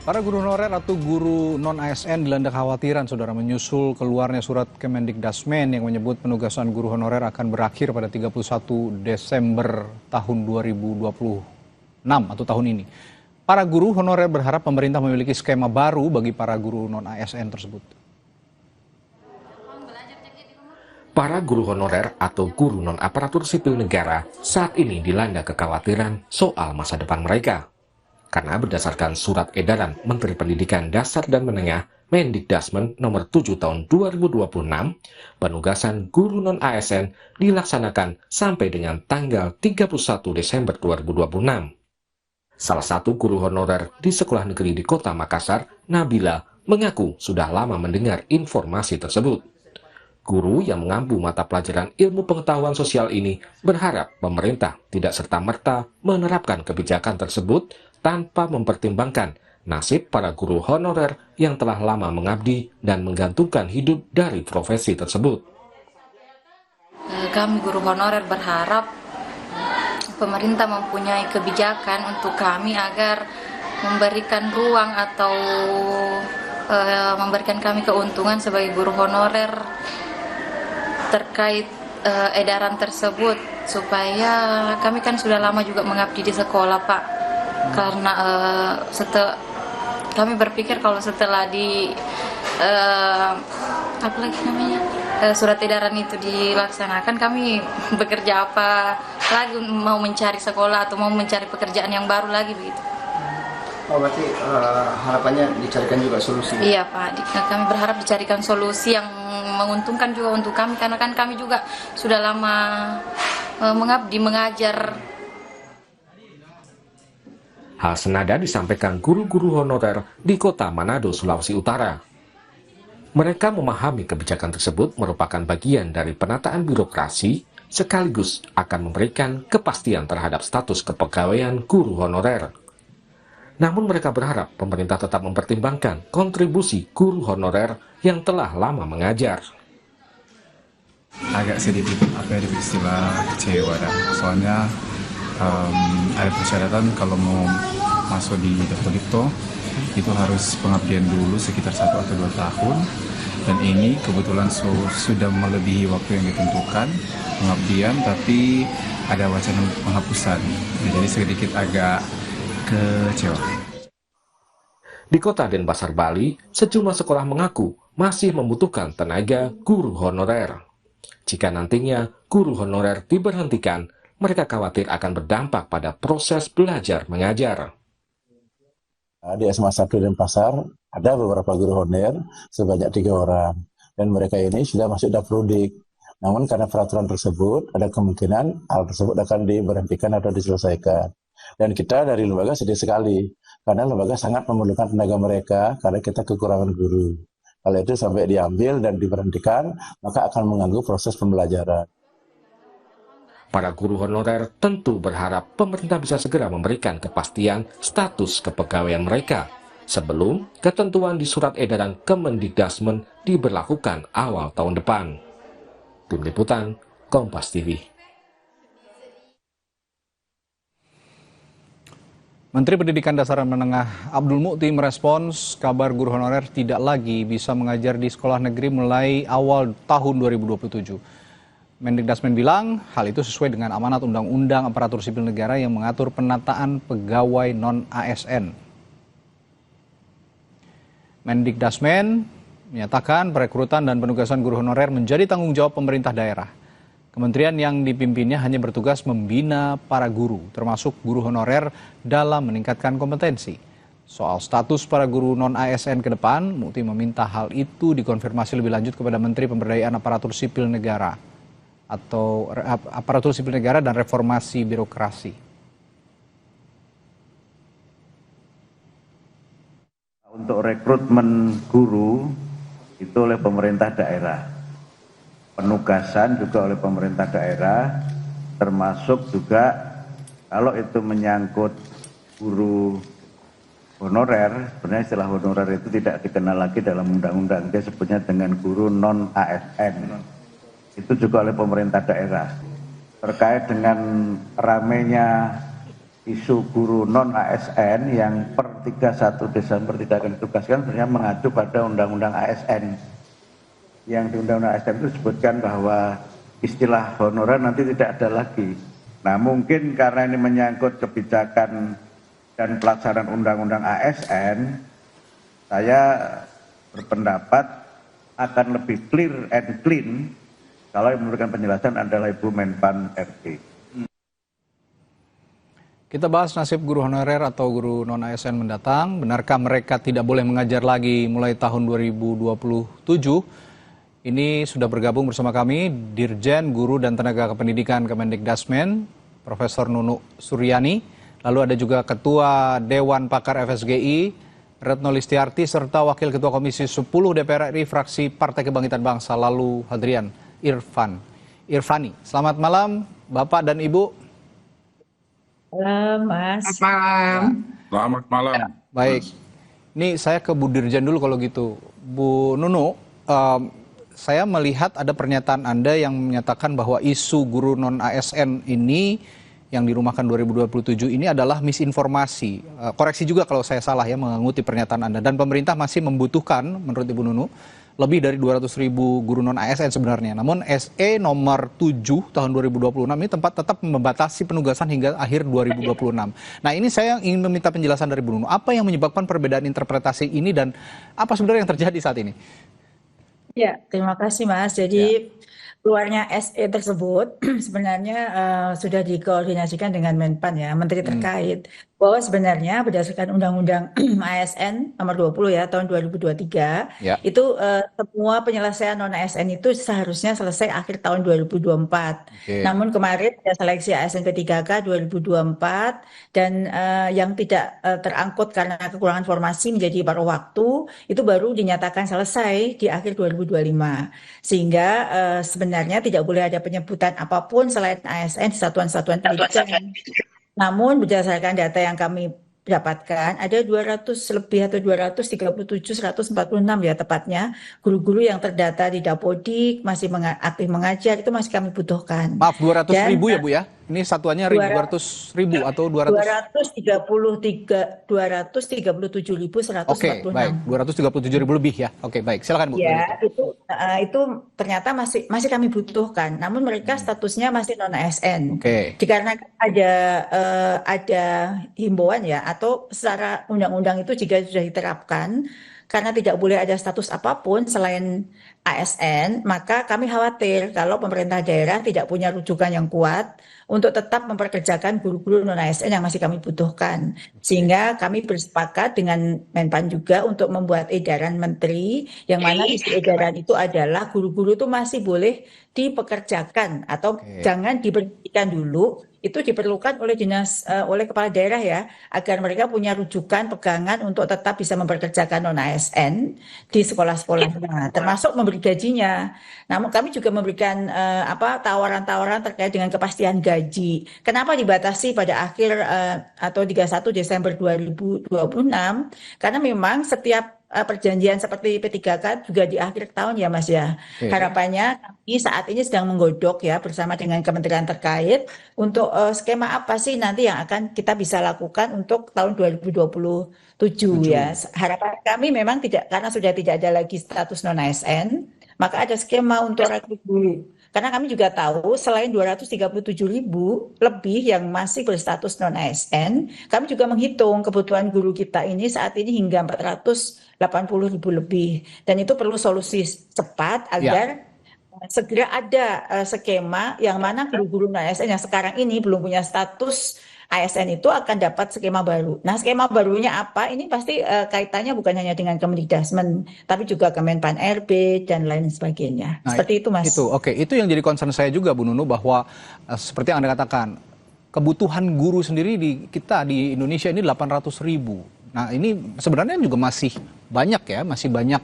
Para guru honorer atau guru non-ASN dilanda kekhawatiran, saudara, menyusul keluarnya surat Kemendikdasmen yang menyebut penugasan guru honorer akan berakhir pada 31 Desember tahun 2026 atau tahun ini. Para guru honorer berharap pemerintah memiliki skema baru bagi para guru non-ASN tersebut. Para guru honorer atau guru non-aparatur sipil negara saat ini dilanda kekhawatiran soal masa depan mereka. Karena berdasarkan surat edaran Menteri Pendidikan Dasar dan Menengah Mendikdasmen nomor 7 tahun 2026, penugasan guru non-ASN dilaksanakan sampai dengan tanggal 31 Desember 2026. Salah satu guru honorer di sekolah negeri di Kota Makassar, Nabila, mengaku sudah lama mendengar informasi tersebut. Guru yang mengampu mata pelajaran ilmu pengetahuan sosial ini berharap pemerintah tidak serta-merta menerapkan kebijakan tersebut tanpa mempertimbangkan nasib para guru honorer yang telah lama mengabdi dan menggantungkan hidup dari profesi tersebut. Kami guru honorer berharap pemerintah mempunyai kebijakan untuk kami agar memberikan ruang atau memberikan kami keuntungan sebagai guru honorer terkait edaran tersebut, supaya kami kan sudah lama juga mengabdi di sekolah, Pak. Karena kami berpikir kalau setelah surat edaran itu dilaksanakan, kami bekerja apa lagi, mau mencari sekolah atau mau mencari pekerjaan yang baru lagi begitu. Oh, berarti harapannya dicarikan juga solusi? Iya, Pak, kami berharap dicarikan solusi yang menguntungkan juga untuk kami, karena kan kami juga sudah lama mengabdi, mengajar. Hal senada disampaikan guru-guru honorer di Kota Manado, Sulawesi Utara. Mereka memahami kebijakan tersebut merupakan bagian dari penataan birokrasi, sekaligus akan memberikan kepastian terhadap status kepegawaian guru honorer. Namun mereka berharap pemerintah tetap mempertimbangkan kontribusi guru honorer yang telah lama mengajar. Agak sedikit istilah kecewa, soalnya ada persyaratan kalau mau masuk di Dapto itu harus pengabdian dulu sekitar 1 atau 2 tahun, dan ini kebetulan sudah melebihi waktu yang ditentukan pengabdian, tapi ada wacana penghapusan. Jadi sedikit agak kecewa. Di Kota Denpasar, Bali, sejumlah sekolah mengaku masih membutuhkan tenaga guru honorer. Jika nantinya guru honorer diberhentikan, mereka khawatir akan berdampak pada proses belajar mengajar. Di SMA 1 Denpasar ada beberapa guru honorer sebanyak 3 orang, dan mereka ini sudah masuk Dapprodik. Namun karena peraturan tersebut ada kemungkinan hal tersebut akan diberhentikan atau diselesaikan. Dan kita dari lembaga sedih sekali karena lembaga sangat memerlukan tenaga mereka karena kita kekurangan guru. Kalau itu sampai diambil dan diberhentikan, maka akan mengganggu proses pembelajaran. Para guru honorer tentu berharap pemerintah bisa segera memberikan kepastian status kepegawaian mereka sebelum ketentuan di surat edaran Kemendikdasmen diberlakukan awal tahun depan. Tim Liputan, Kompas TV. Menteri Pendidikan Dasar dan Menengah Abdul Mukti merespons kabar guru honorer tidak lagi bisa mengajar di sekolah negeri mulai awal tahun 2027. Mendikdasmen bilang hal itu sesuai dengan amanat Undang-Undang Aparatur Sipil Negara yang mengatur penataan pegawai non-ASN. Mendikdasmen menyatakan perekrutan dan penugasan guru honorer menjadi tanggung jawab pemerintah daerah. Kementerian yang dipimpinnya hanya bertugas membina para guru, termasuk guru honorer, dalam meningkatkan kompetensi. Soal status para guru non-ASN ke depan, Mukti meminta hal itu dikonfirmasi lebih lanjut kepada Menteri Pemberdayaan Aparatur Sipil Negara atau Aparatur Sipil Negara dan Reformasi Birokrasi. Untuk rekrutmen guru itu oleh pemerintah daerah, penugasan juga oleh pemerintah daerah, termasuk juga kalau itu menyangkut guru honorer, sebenarnya istilah honorer itu tidak dikenal lagi dalam undang-undang, dia sebutnya dengan guru non-ASN. Itu juga oleh pemerintah daerah. Terkait dengan ramainya isu guru non-ASN yang per 31 Desember tidak akan ditugaskan sebenarnya mengacu pada Undang-Undang ASN. Yang di Undang-Undang ASN itu disebutkan bahwa istilah honorer nanti tidak ada lagi. Nah, mungkin karena ini menyangkut kebijakan dan pelaksanaan Undang-Undang ASN, saya berpendapat akan lebih clear and clean kalau yang memberikan penjelasan adalah Ibu Menpan RB. Kita bahas nasib guru honorer atau guru non-ASN mendatang. Benarkah mereka tidak boleh mengajar lagi mulai tahun 2027? Ini sudah bergabung bersama kami Dirjen Guru dan Tenaga Kependidikan Kemendikdasmen, Profesor Nunu Suryani. Lalu ada juga Ketua Dewan Pakar FSGI, Retno Listiarti, serta Wakil Ketua Komisi 10 DPR RI fraksi Partai Kebangkitan Bangsa, lalu Hadrian Irfani. Selamat malam Bapak dan Ibu. Malam, Mas. Selamat malam. Selamat malam. Baik, ini saya ke Bu Dirjen dulu kalau gitu. Bu Nunu, saya melihat ada pernyataan Anda yang menyatakan bahwa isu guru non-ASN ini yang dirumahkan 2027 ini adalah misinformasi. Koreksi juga kalau saya salah ya mengutip pernyataan Anda. Dan pemerintah masih membutuhkan, menurut Ibu Nunu, lebih dari 200.000 guru non-ASN sebenarnya. Namun SE nomor 7 tahun 2026 ini tetap membatasi penugasan hingga akhir 2026. Nah, ini saya ingin meminta penjelasan dari Bu Nunu. Apa yang menyebabkan perbedaan interpretasi ini dan apa sebenarnya yang terjadi saat ini? Ya, terima kasih Mas. Jadi keluarnya SE tersebut sebenarnya sudah dikoordinasikan dengan Menpan ya, Menteri terkait. Bahwa sebenarnya berdasarkan Undang-Undang ASN nomor 20 ya tahun 2023 itu semua penyelesaian non-ASN itu seharusnya selesai akhir tahun 2024. Namun kemarin ada seleksi ASN P3K 2024 dan yang tidak terangkut karena kekurangan formasi menjadi paruh waktu itu baru dinyatakan selesai di akhir 2025. Sehingga sebenarnya tidak boleh ada penyebutan apapun selain ASN di satuan-satuan pendidikan. Namun berdasarkan data yang kami dapatkan ada 200 lebih atau 237, 146 ya tepatnya guru-guru yang terdata di Dapodik masih aktif mengajar itu masih kami butuhkan. Maaf, 200.000 ya Bu ya? Ini satuannya 200.000 atau 237.146. Oke, baik. 237.000 lebih ya. Oke, baik. Silakan Bu. Ya, itu ternyata masih kami butuhkan. Namun mereka statusnya masih non ASN. Dikarenakan ada himbauan ya atau secara undang-undang itu jika sudah diterapkan karena tidak boleh ada status apapun selain ASN, maka kami khawatir kalau pemerintah daerah tidak punya rujukan yang kuat untuk tetap memperkerjakan guru-guru non-ASN yang masih kami butuhkan. Sehingga kami bersepakat dengan Menpan juga untuk membuat edaran menteri, yang mana isi edaran itu adalah guru-guru itu masih boleh dipekerjakan atau jangan diberhentikan dulu. Itu diperlukan oleh oleh kepala daerah ya, agar mereka punya rujukan pegangan untuk tetap bisa memperkerjakan non-ASN di sekolah-sekolahnya, termasuk memberi gajinya. Namun kami juga memberikan tawaran-tawaran terkait dengan kepastian gaji. Kenapa dibatasi pada akhir atau 31 Desember 2026? Karena memang setiap perjanjian seperti P3K juga di akhir tahun ya Mas ya. Harapannya kami saat ini sedang menggodok ya bersama dengan kementerian terkait untuk skema apa sih nanti yang akan kita bisa lakukan untuk tahun 2027 ya. Harapan kami memang tidak, karena sudah tidak ada lagi status non-ASN, maka ada skema untuk rekrut guru. Karena kami juga tahu selain 237.000 lebih yang masih berstatus non-ASN, kami juga menghitung kebutuhan guru kita ini saat ini hingga 480.000 lebih. Dan itu perlu solusi cepat agar segera ada skema yang mana guru-guru non-ASN yang sekarang ini belum punya status ASN itu akan dapat skema baru. Nah, skema barunya apa? Ini pasti kaitannya bukan hanya dengan Kemendikdasmen, tapi juga Kemenpan RB dan lain sebagainya. Nah, seperti itu, Mas. Itu yang jadi concern saya juga, Bu Nunu, bahwa seperti yang Anda katakan, kebutuhan guru sendiri di Indonesia ini 800.000. Nah, ini sebenarnya juga masih banyak ya, masih banyak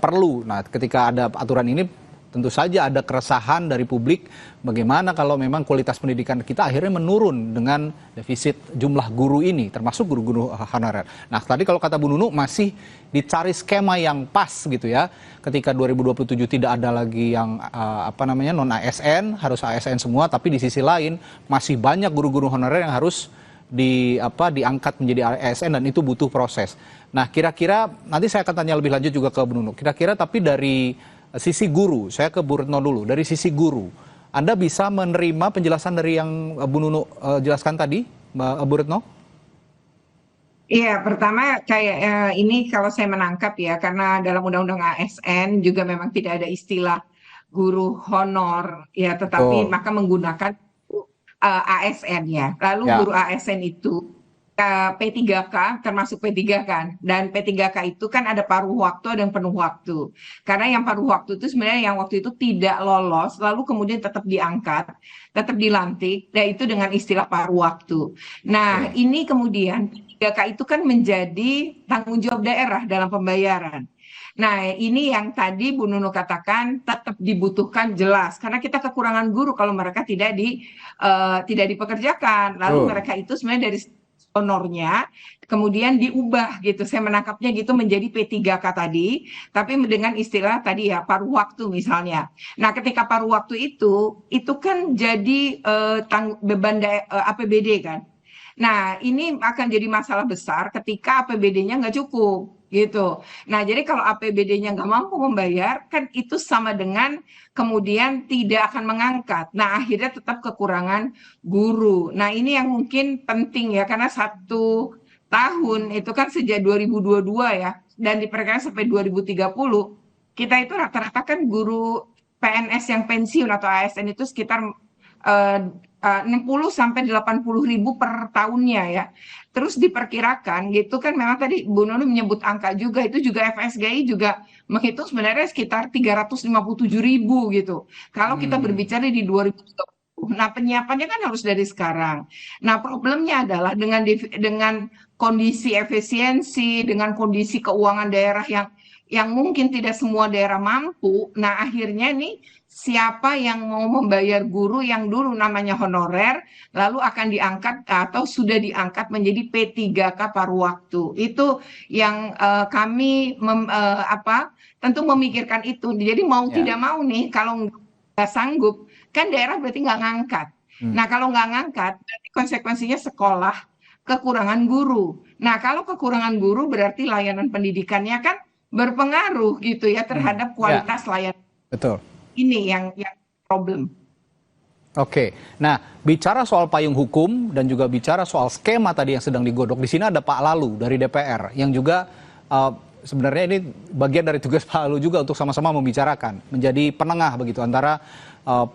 perlu. Nah, ketika ada aturan ini, tentu saja ada keresahan dari publik bagaimana kalau memang kualitas pendidikan kita akhirnya menurun dengan defisit jumlah guru ini, termasuk guru-guru honorer. Nah, tadi kalau kata Bu Nunu masih dicari skema yang pas gitu ya. Ketika 2027 tidak ada lagi yang non ASN, harus ASN semua, tapi di sisi lain masih banyak guru-guru honorer yang harus diangkat menjadi ASN dan itu butuh proses. Nah, kira-kira nanti saya akan tanya lebih lanjut juga ke Bu Nunuk. Kira-kira tapi dari sisi guru, saya ke Bu Retno dulu. Dari sisi guru, Anda bisa menerima penjelasan dari yang Bu Nunuk jelaskan tadi, Bu Retno? Iya, pertama kayak ini kalau saya menangkap ya, karena dalam Undang-Undang ASN juga memang tidak ada istilah guru honor ya, tetapi maka menggunakan ASN ya. Lalu guru ASN itu P3K termasuk P3 kan, dan P3K itu kan ada paruh waktu dan penuh waktu. Karena yang paruh waktu itu sebenarnya yang waktu itu tidak lolos, lalu kemudian tetap diangkat, tetap dilantik, dan itu dengan istilah paruh waktu. Nah, ini kemudian P3K itu kan menjadi tanggung jawab daerah dalam pembayaran. Nah, ini yang tadi Bu Nunuk katakan tetap dibutuhkan jelas, karena kita kekurangan guru kalau mereka tidak dipekerjakan. Lalu mereka itu sebenarnya dari honornya kemudian diubah gitu, saya menangkapnya gitu, menjadi P3K tadi, tapi dengan istilah tadi ya paruh waktu misalnya. Nah, ketika paruh waktu itu kan jadi beban APBD kan. Nah, ini akan jadi masalah besar ketika APBD-nya nggak cukup gitu. Nah, jadi kalau APBD-nya nggak mampu membayar, kan itu sama dengan kemudian tidak akan mengangkat. Nah, akhirnya tetap kekurangan guru. Nah, ini yang mungkin penting ya, karena 1 tahun itu kan sejak 2022 ya, dan diperkirakan sampai 2030, kita itu rata-rata kan guru PNS yang pensiun atau ASN itu sekitar 60 sampai 80 ribu per tahunnya ya. Terus diperkirakan gitu kan, memang tadi Bu Nunuk menyebut angka juga, itu juga FSGI juga menghitung sebenarnya sekitar 357 ribu gitu. Kalau kita berbicara di 2030, nah penyiapannya kan harus dari sekarang. Nah, problemnya adalah dengan kondisi efisiensi, dengan kondisi keuangan daerah yang mungkin tidak semua daerah mampu. Nah, akhirnya nih siapa yang mau membayar guru yang dulu namanya honorer, lalu akan diangkat atau sudah diangkat menjadi P3K paruh waktu. Itu yang kami tentu memikirkan itu. Jadi mau tidak mau nih, kalau nggak sanggup, kan daerah berarti nggak ngangkat. Nah, kalau nggak ngangkat, berarti konsekuensinya sekolah kekurangan guru. Nah, kalau kekurangan guru berarti layanan pendidikannya kan berpengaruh gitu ya terhadap kualitas layanan. Betul. Ini yang problem. Oke, nah bicara soal payung hukum dan juga bicara soal skema tadi yang sedang digodok, di sini ada Pak Lalu dari DPR yang juga sebenarnya ini bagian dari tugas Pak Lalu juga untuk sama-sama membicarakan, menjadi penengah begitu antara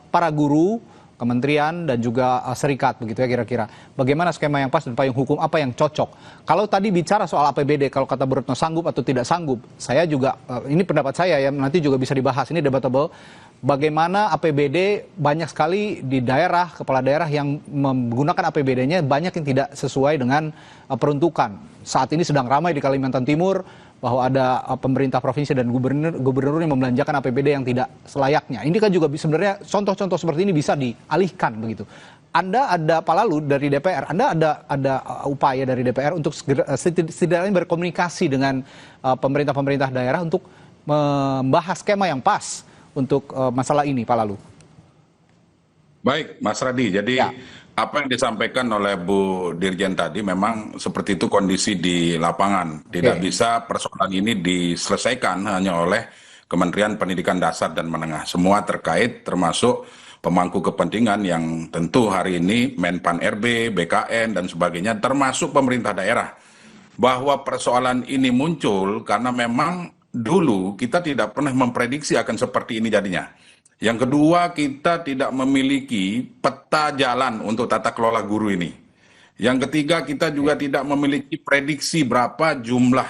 para guru, kementerian dan juga serikat begitu ya kira-kira. Bagaimana skema yang pas dan payung hukum apa yang cocok? Kalau tadi bicara soal APBD, kalau kata Bu Retno sanggup atau tidak sanggup, saya juga ini pendapat saya ya, nanti juga bisa dibahas, ini debatable. Bagaimana APBD banyak sekali di daerah, kepala daerah yang menggunakan APBD-nya banyak yang tidak sesuai dengan peruntukan. Saat ini sedang ramai di Kalimantan Timur bahwa ada pemerintah provinsi dan gubernur yang membelanjakan APBD yang tidak selayaknya. Ini kan juga sebenarnya contoh-contoh seperti ini bisa dialihkan begitu. Anda ada Pak Lalu dari DPR, Anda ada upaya dari DPR untuk setidaknya berkomunikasi dengan pemerintah-pemerintah daerah untuk membahas skema yang pas untuk masalah ini, Pak Lalu. Baik, Mas Radi. Jadi apa yang disampaikan oleh Bu Dirjen tadi memang seperti itu kondisi di lapangan. Tidak bisa persoalan ini diselesaikan hanya oleh Kementerian Pendidikan Dasar dan Menengah. Semua terkait termasuk pemangku kepentingan yang tentu hari ini Menpan RB, BKN dan sebagainya termasuk pemerintah daerah. Bahwa persoalan ini muncul karena memang dulu kita tidak pernah memprediksi akan seperti ini jadinya. Yang kedua, kita tidak memiliki peta jalan untuk tata kelola guru ini. Yang ketiga, kita juga tidak memiliki prediksi berapa jumlah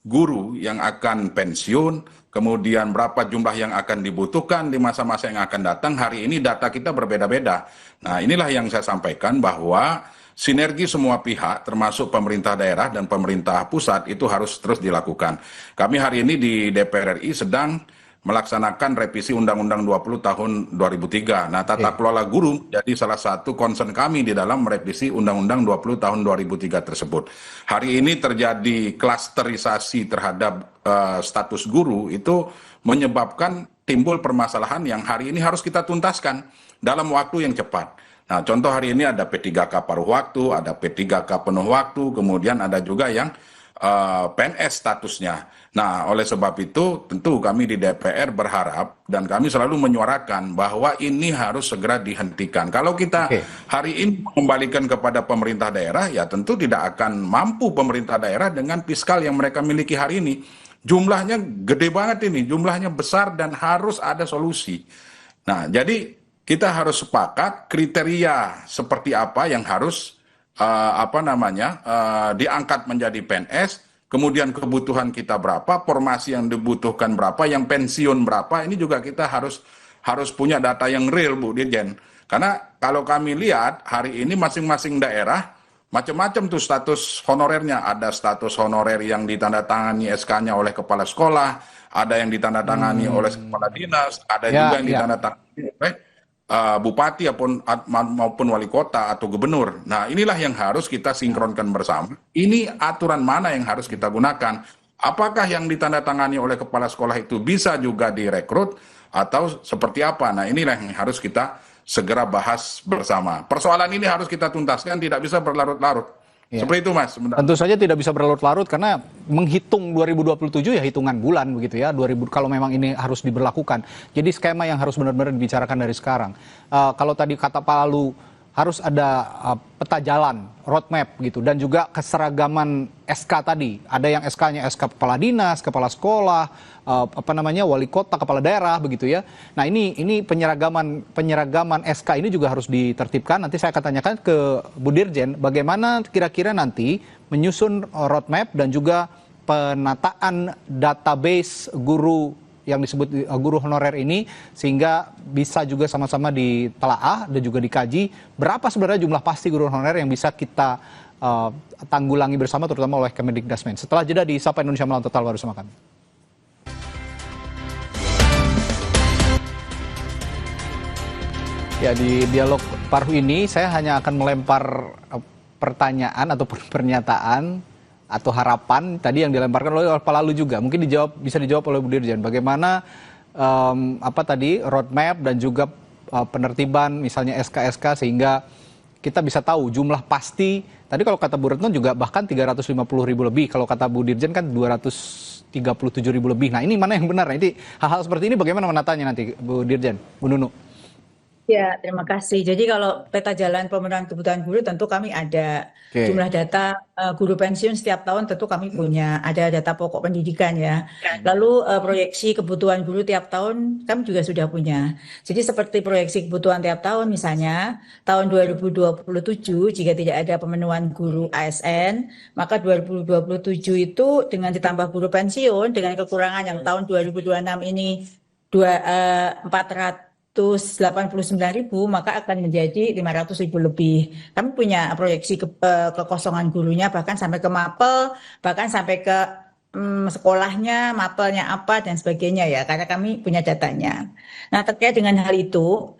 guru yang akan pensiun, kemudian berapa jumlah yang akan dibutuhkan di masa-masa yang akan datang. Hari ini data kita berbeda-beda. Nah, inilah yang saya sampaikan bahwa sinergi semua pihak, termasuk pemerintah daerah dan pemerintah pusat, itu harus terus dilakukan. Kami hari ini di DPR RI sedang melaksanakan revisi Undang-Undang 20 tahun 2003. Nah, tata kelola guru jadi salah satu concern kami di dalam merevisi Undang-Undang 20 tahun 2003 tersebut. Hari ini terjadi klasterisasi terhadap status guru, itu menyebabkan timbul permasalahan yang hari ini harus kita tuntaskan dalam waktu yang cepat. Nah, contoh hari ini ada P3K paruh waktu, ada P3K penuh waktu, kemudian ada juga yang PNS statusnya. Nah, oleh sebab itu tentu kami di DPR berharap dan kami selalu menyuarakan bahwa ini harus segera dihentikan. Kalau kita hari ini mengembalikan kepada pemerintah daerah, ya tentu tidak akan mampu pemerintah daerah dengan fiskal yang mereka miliki hari ini. Jumlahnya gede banget ini, jumlahnya besar dan harus ada solusi. Nah, jadi kita harus sepakat kriteria seperti apa yang harus diangkat menjadi PNS, kemudian kebutuhan kita berapa, formasi yang dibutuhkan berapa, yang pensiun berapa, ini juga kita harus punya data yang real, Bu Dirjen. Karena kalau kami lihat hari ini masing-masing daerah macam-macam tuh status honorernya. Ada status honorer yang ditandatangani SK-nya oleh kepala sekolah, ada yang ditandatangani oleh kepala dinas, ada juga yang ditandatangani oleh bupati maupun wali kota atau gubernur. Nah, inilah yang harus kita sinkronkan bersama. Ini aturan mana yang harus kita gunakan? Apakah yang ditandatangani oleh kepala sekolah itu bisa juga direkrut atau seperti apa? Nah, inilah yang harus kita segera bahas bersama. Persoalan ini harus kita tuntaskan, tidak bisa berlarut-larut. Seperti itu, Mas. Tentu saja tidak bisa berlarut-larut karena menghitung 2027 ya hitungan bulan begitu ya. Kalau memang ini harus diberlakukan. Jadi skema yang harus benar-benar dibicarakan dari sekarang. Kalau tadi kata Pak Lalu harus ada peta jalan, roadmap gitu, dan juga keseragaman SK tadi. Ada yang SK-nya SK kepala dinas, kepala sekolah, wali kota, kepala daerah begitu ya. Nah, ini penyeragaman SK ini juga harus ditertibkan. Nanti saya akan tanyakan ke Bu Dirjen bagaimana kira-kira nanti menyusun roadmap dan juga penataan database guru yang disebut guru honorer ini sehingga bisa juga sama-sama ditelaah dan juga dikaji berapa sebenarnya jumlah pasti guru honorer yang bisa kita tanggulangi bersama terutama oleh Kemendikbudrismen. Setelah jeda di Sapa Indonesia Malam Total bersama kami. Ya, di dialog paruh ini saya hanya akan melempar pertanyaan atau pernyataan atau harapan tadi yang dilemparkan oleh Pak Lalu juga mungkin bisa dijawab oleh Bu Dirjen bagaimana roadmap dan juga penertiban misalnya SK-SK sehingga kita bisa tahu jumlah pasti tadi kalau kata Bu Retno juga bahkan 350.000 lebih, kalau kata Bu Dirjen kan 237.000 lebih. Nah, ini mana yang benar? Nanti hal-hal seperti ini bagaimana menatanya nanti Bu Dirjen, Bu Nunu? Ya, terima kasih. Jadi kalau peta jalan pemenuhan kebutuhan guru tentu kami ada jumlah data guru pensiun setiap tahun tentu kami punya, ada data pokok pendidikan ya. Lalu proyeksi kebutuhan guru tiap tahun kami juga sudah punya. Jadi seperti proyeksi kebutuhan tiap tahun misalnya tahun 2027 jika tidak ada pemenuhan guru ASN, maka 2027 itu dengan ditambah guru pensiun dengan kekurangan yang tahun 2026 ini 489.000 maka akan menjadi 500.000 lebih. Kami punya proyeksi kekosongan gurunya bahkan sampai ke mapel, bahkan sampai ke sekolahnya, mapelnya apa dan sebagainya ya, karena kami punya datanya. Nah, terkait dengan hal itu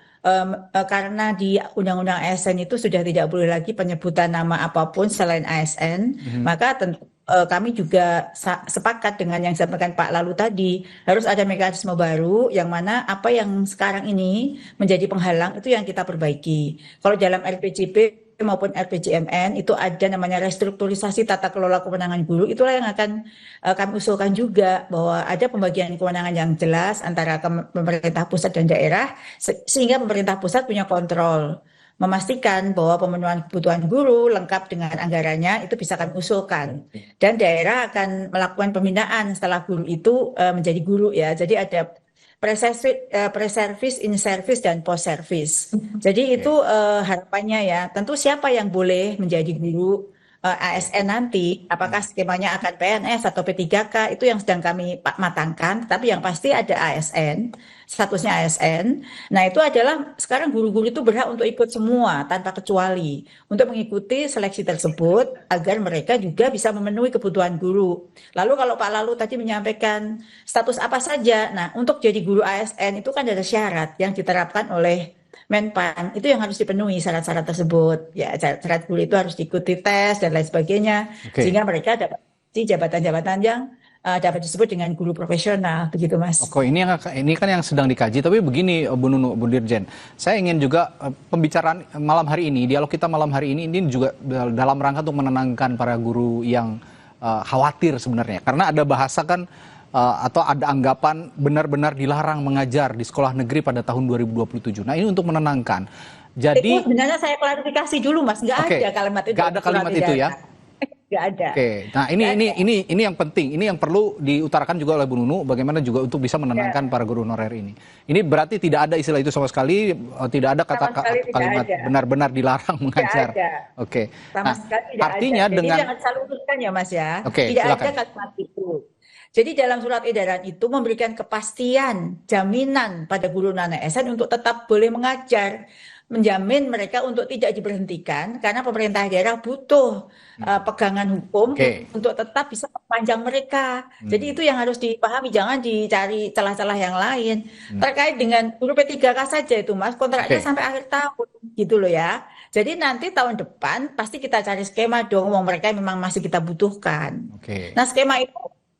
karena di Undang-Undang ASN itu sudah tidak boleh lagi penyebutan nama apapun selain ASN, maka tentu kami juga sepakat dengan yang disampaikan Pak Lalu tadi, harus ada mekanisme baru yang mana apa yang sekarang ini menjadi penghalang itu yang kita perbaiki. Kalau dalam RPJP maupun RPJMN itu ada namanya restrukturisasi tata kelola kewenangan guru, itulah yang akan kami usulkan juga bahwa ada pembagian kewenangan yang jelas antara pemerintah pusat dan daerah sehingga pemerintah pusat punya kontrol, memastikan bahwa pemenuhan kebutuhan guru lengkap dengan anggarannya itu bisa kami usulkan. Dan daerah akan melakukan pembinaan setelah guru itu menjadi guru ya. Jadi ada pre-service, in-service, dan post-service. Jadi itu harapannya ya. Tentu siapa yang boleh menjadi guru ASN nanti, apakah skemanya akan PNS atau P3K, itu yang sedang kami matangkan, tapi yang pasti ada ASN, statusnya ASN. Nah, itu adalah sekarang guru-guru itu berhak untuk ikut semua tanpa kecuali untuk mengikuti seleksi tersebut agar mereka juga bisa memenuhi kebutuhan guru. Lalu kalau Pak Lalu tadi menyampaikan status apa saja, nah untuk jadi guru ASN itu kan ada syarat yang diterapkan oleh Menpan, itu yang harus dipenuhi syarat-syarat tersebut. Ya, syarat guru itu harus diikuti tes dan lain sebagainya, sehingga mereka dapat jabatan-jabatan yang dapat disebut dengan guru profesional, begitu Mas. Oke, ini kan yang sedang dikaji, tapi begini Bu Nunu, Bu Dirjen, saya ingin juga pembicaraan malam hari ini, dialog kita malam hari ini juga dalam rangka untuk menenangkan para guru yang khawatir sebenarnya, karena ada bahasa kan atau ada anggapan benar-benar dilarang mengajar di sekolah negeri pada tahun 2027. Nah, ini untuk menenangkan. Jadi sebenarnya saya klarifikasi dulu Mas, nggak ada kalimat itu. Nggak ada kalimat itu ya. Nggak ada. Nah ini yang penting, ini yang perlu diutarakan juga oleh Bu Nunu, bagaimana juga untuk bisa menenangkan para guru honorer ini. Ini berarti tidak ada istilah itu sama sekali, tidak ada kalimat benar-benar dilarang mengajar. Oke. Sama sekali tidak artinya ada. dengan Jadi jangan salah urutkan ya Mas ya. Oke, tidak silakan. ada kalimat itu. Jadi dalam surat edaran itu memberikan kepastian, jaminan pada guru non-ASN untuk tetap boleh mengajar, menjamin mereka untuk tidak diberhentikan karena pemerintah daerah butuh pegangan hukum untuk tetap bisa mempanjang mereka. Jadi itu yang harus dipahami, jangan dicari celah-celah yang lain. Terkait dengan guru P3K saja itu Mas, kontraknya sampai akhir tahun gitu loh ya. Jadi nanti tahun depan pasti kita cari skema dong, mereka memang masih kita butuhkan. Nah skema itu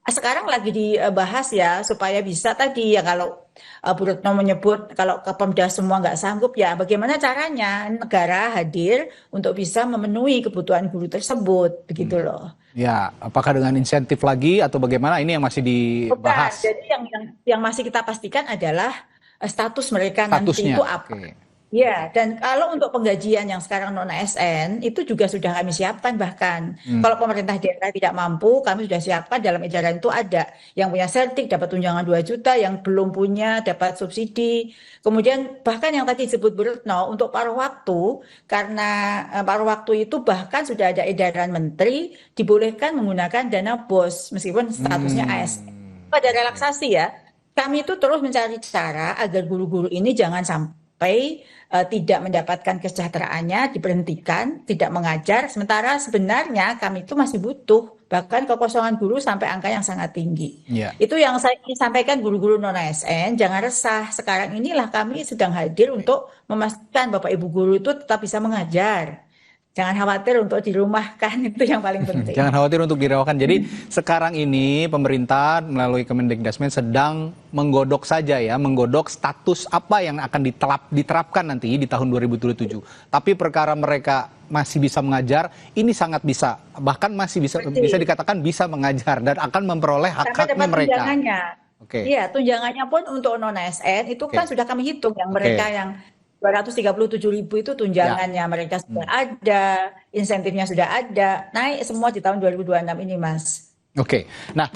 sekarang lagi dibahas ya supaya bisa tadi ya, kalau Bu Retno menyebut kalau Kepemda semua nggak sanggup, ya bagaimana caranya negara hadir untuk bisa memenuhi kebutuhan guru tersebut, begitu loh. Ya, apakah dengan insentif lagi atau bagaimana, ini yang masih dibahas. Bukan, jadi yang masih kita pastikan adalah status mereka nanti itu apa. Ya, dan kalau untuk penggajian yang sekarang non-ASN itu juga sudah kami siapkan bahkan. Kalau pemerintah daerah tidak mampu, kami sudah siapkan dalam edaran itu ada. Yang punya sertik dapat tunjangan 2 juta, yang belum punya dapat subsidi. Kemudian bahkan yang tadi disebut Bu Retno untuk paruh waktu, karena paruh waktu itu bahkan sudah ada edaran menteri dibolehkan menggunakan dana BOS meskipun statusnya ASN. Ada relaksasi ya. Kami itu terus mencari cara agar guru-guru ini jangan sampai tidak mendapatkan kesejahteraannya, diberhentikan, tidak mengajar, sementara sebenarnya kami itu masih butuh, bahkan kekosongan guru sampai angka yang sangat tinggi. Itu yang saya ingin sampaikan guru-guru non-ASN, jangan resah, sekarang inilah kami sedang hadir untuk memastikan Bapak Ibu guru itu tetap bisa mengajar. Jangan khawatir untuk dirumahkan, itu yang paling penting. Jangan khawatir untuk dirumahkan. Jadi sekarang ini pemerintah melalui Kemendikbudrismen sedang menggodok saja ya, menggodok status apa yang akan diterapkan nanti di tahun 2027. Tapi perkara mereka masih bisa mengajar, ini sangat bisa, bahkan masih bisa dikatakan bisa mengajar dan akan memperoleh hak-haknya mereka. Iya, tunjangannya pun untuk non-ASN itu kan sudah kami hitung, yang mereka yang 237.000 itu tunjangannya mereka sudah ada, insentifnya sudah ada, naik semua di tahun 2026 ini Mas. Nah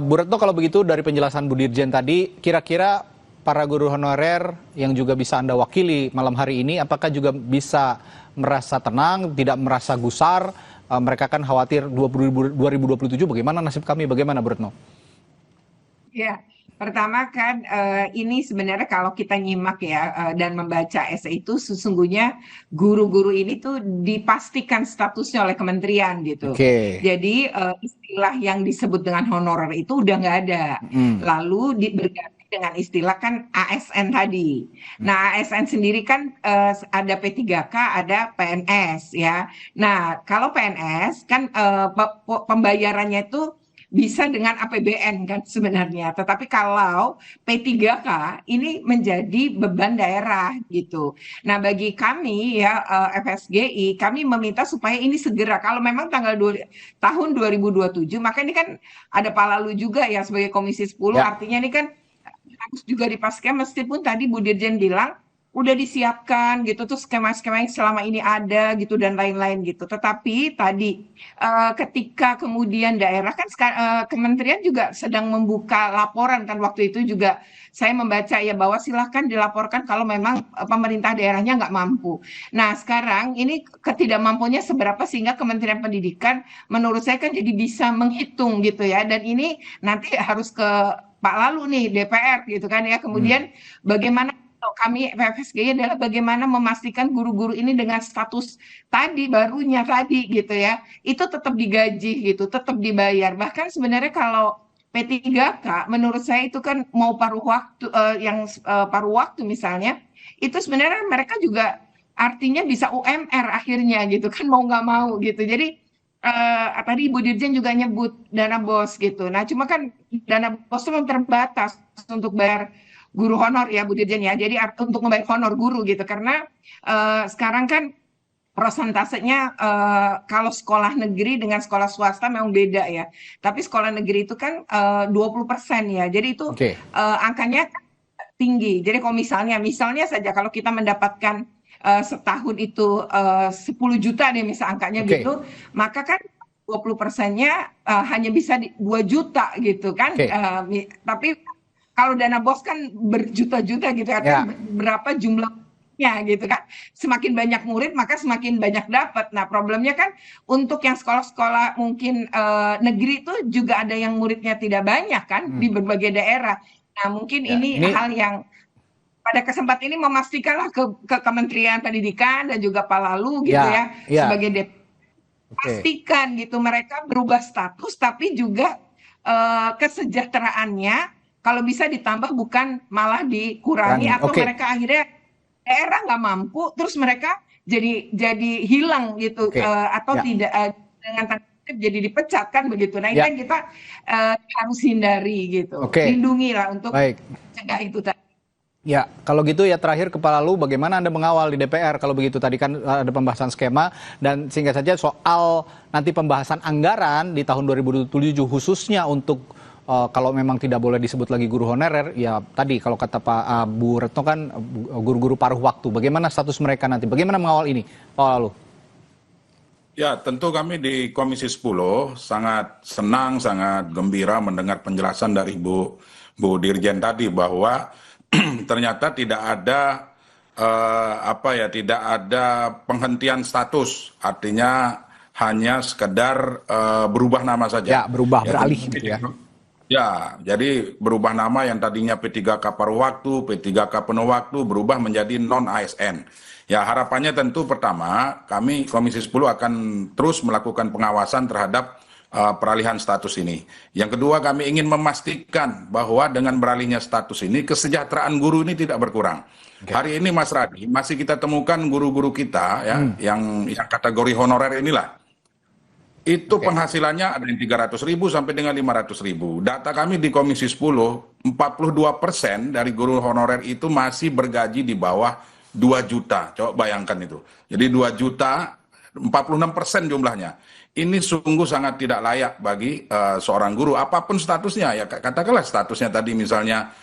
Bu Retno, kalau begitu dari penjelasan Bu Dirjen tadi, kira-kira para guru honorer yang juga bisa Anda wakili malam hari ini, apakah juga bisa merasa tenang, tidak merasa gusar, mereka kan khawatir 2027 bagaimana nasib kami, bagaimana Bu Retno? Ya. Pertama kan ini sebenarnya kalau kita nyimak ya dan membaca esai itu sesungguhnya guru-guru ini tuh dipastikan statusnya oleh kementerian gitu. Jadi istilah yang disebut dengan honorer itu udah nggak ada. Lalu berganti dengan istilah kan ASN tadi. Nah ASN sendiri kan ada P3K, ada PNS ya. Nah kalau PNS kan pembayarannya itu bisa dengan APBN kan sebenarnya, tetapi kalau P3K ini menjadi beban daerah gitu. Nah bagi kami ya FSGI, kami meminta supaya ini segera, kalau memang tahun 2027, maka ini kan ada Pak Lalu juga ya sebagai Komisi 10, artinya ini kan harus juga dipastikan, meskipun tadi Bu Dirjen bilang udah disiapkan gitu tuh skema-skema yang selama ini ada gitu dan lain-lain gitu. Tetapi tadi ketika kemudian daerah kan kementerian juga sedang membuka laporan kan, waktu itu juga saya membaca ya bahwa silahkan dilaporkan kalau memang pemerintah daerahnya nggak mampu. Nah sekarang ini ketidakmampunya seberapa sehingga Kementerian Pendidikan menurut saya kan jadi bisa menghitung gitu ya, dan ini nanti harus ke Pak Lalu nih DPR gitu kan ya. Kemudian bagaimana kami FSGI adalah bagaimana memastikan guru-guru ini dengan status barunya tadi gitu ya, itu tetap digaji gitu, tetap dibayar. Bahkan sebenarnya kalau P3K menurut saya itu kan mau paruh waktu, paruh waktu misalnya, itu sebenarnya mereka juga artinya bisa UMR akhirnya gitu kan, mau nggak mau gitu. Jadi tadi Ibu Dirjen juga nyebut dana BOS gitu. Nah, cuma kan dana BOS itu memang terbatas untuk bayar guru honor ya Bu Dirjen ya. Jadi untuk membayar honor guru gitu. Karena sekarang kan prosentasenya kalau sekolah negeri dengan sekolah swasta memang beda ya. Tapi sekolah negeri itu kan 20% ya. Jadi itu angkanya tinggi. Jadi kalau misalnya saja kalau kita mendapatkan setahun itu 10 juta deh misal angkanya gitu, maka kan 20%-nya hanya bisa 2 juta gitu kan. Tapi kalau dana BOS kan berjuta-juta gitu, artinya berapa jumlahnya gitu kan. Semakin banyak murid maka semakin banyak dapat. Nah problemnya kan untuk yang sekolah-sekolah mungkin negeri itu juga ada yang muridnya tidak banyak kan di berbagai daerah. Nah mungkin ini hal yang pada kesempatan ini memastikanlah ke Kementerian Pendidikan dan juga Pak Lalu gitu sebagai DPR pastikan gitu mereka berubah status tapi juga kesejahteraannya kalau bisa ditambah bukan malah dikurangi atau mereka akhirnya daerah nggak mampu terus mereka jadi hilang gitu atau tidak dengan tanda kutip jadi dipecat kan begitu. Nah ini yang kita harus hindari gitu, lindungilah untuk mencegah itu tadi. Ya, kalau gitu ya terakhir Kepala Lalu, bagaimana Anda mengawal di DPR kalau begitu? Tadi kan ada pembahasan skema dan singkat saja soal nanti pembahasan anggaran di tahun 2027 khususnya untuk kalau memang tidak boleh disebut lagi guru honorer, ya tadi kalau kata Pak Bu Retno kan guru-guru paruh waktu. Bagaimana status mereka nanti? Bagaimana mengawal ini, Pak Lalu? Ya, tentu kami di Komisi 10 sangat senang, sangat gembira mendengar penjelasan dari Bu Dirjen tadi bahwa ternyata tidak ada tidak ada penghentian status, artinya hanya sekedar berubah nama saja. Ya, berubah beralih gitu ya. Ya, jadi berubah nama yang tadinya P3K paruh waktu, P3K penuh waktu berubah menjadi non-ASN. Ya, harapannya tentu pertama kami Komisi 10 akan terus melakukan pengawasan terhadap peralihan status ini. Yang kedua, kami ingin memastikan bahwa dengan beralihnya status ini, kesejahteraan guru ini tidak berkurang. Hari ini Mas Radi, masih kita temukan guru-guru kita yang kategori honorer inilah. Itu penghasilannya ada yang 300.000 sampai dengan 500.000. Data kami di Komisi 10, 42% dari guru honorer itu masih bergaji di bawah 2 juta. Coba bayangkan itu. Jadi 2 juta, 46% jumlahnya. Ini sungguh sangat tidak layak bagi seorang guru, apapun statusnya. Ya katakanlah statusnya tadi misalnya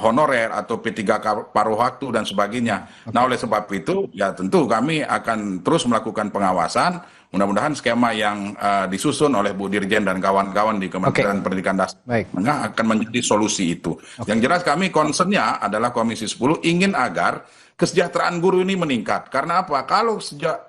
honorer atau P3K paruh waktu dan sebagainya. Nah oleh sebab itu ya tentu kami akan terus melakukan pengawasan. Mudah-mudahan skema yang disusun oleh Bu Dirjen dan kawan-kawan di Kementerian Pendidikan Dasar akan menjadi solusi itu. Yang jelas kami concernnya adalah Komisi 10 ingin agar kesejahteraan guru ini meningkat. Karena apa? Kalau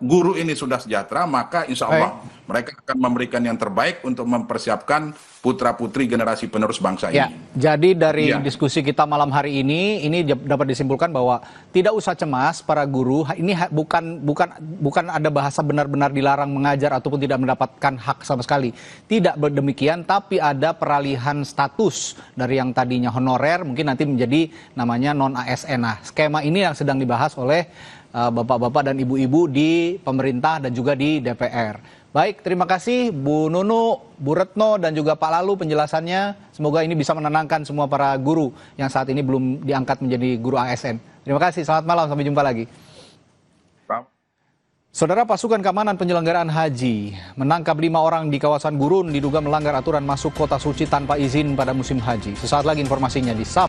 guru ini sudah sejahtera, maka insya Allah mereka akan memberikan yang terbaik untuk mempersiapkan putra-putri generasi penerus bangsa ini. Jadi dari diskusi kita malam hari ini dapat disimpulkan bahwa tidak usah cemas para guru. Ini bukan ada bahasa benar-benar dilarang mengajar ataupun tidak mendapatkan hak sama sekali. Tidak demikian, tapi ada peralihan status dari yang tadinya honorer mungkin nanti menjadi namanya non-ASN. Nah, skema ini yang sedang dibahas oleh bapak-bapak dan ibu-ibu di pemerintah dan juga di DPR. Baik, terima kasih Bu Nunu, Bu Retno, dan juga Pak Lalu penjelasannya. Semoga ini bisa menenangkan semua para guru yang saat ini belum diangkat menjadi guru ASN. Terima kasih, selamat malam, sampai jumpa lagi. Saudara, pasukan keamanan penyelenggaraan haji menangkap 5 orang di kawasan Gurun diduga melanggar aturan masuk kota suci tanpa izin pada musim haji. Sesaat lagi informasinya di SAP.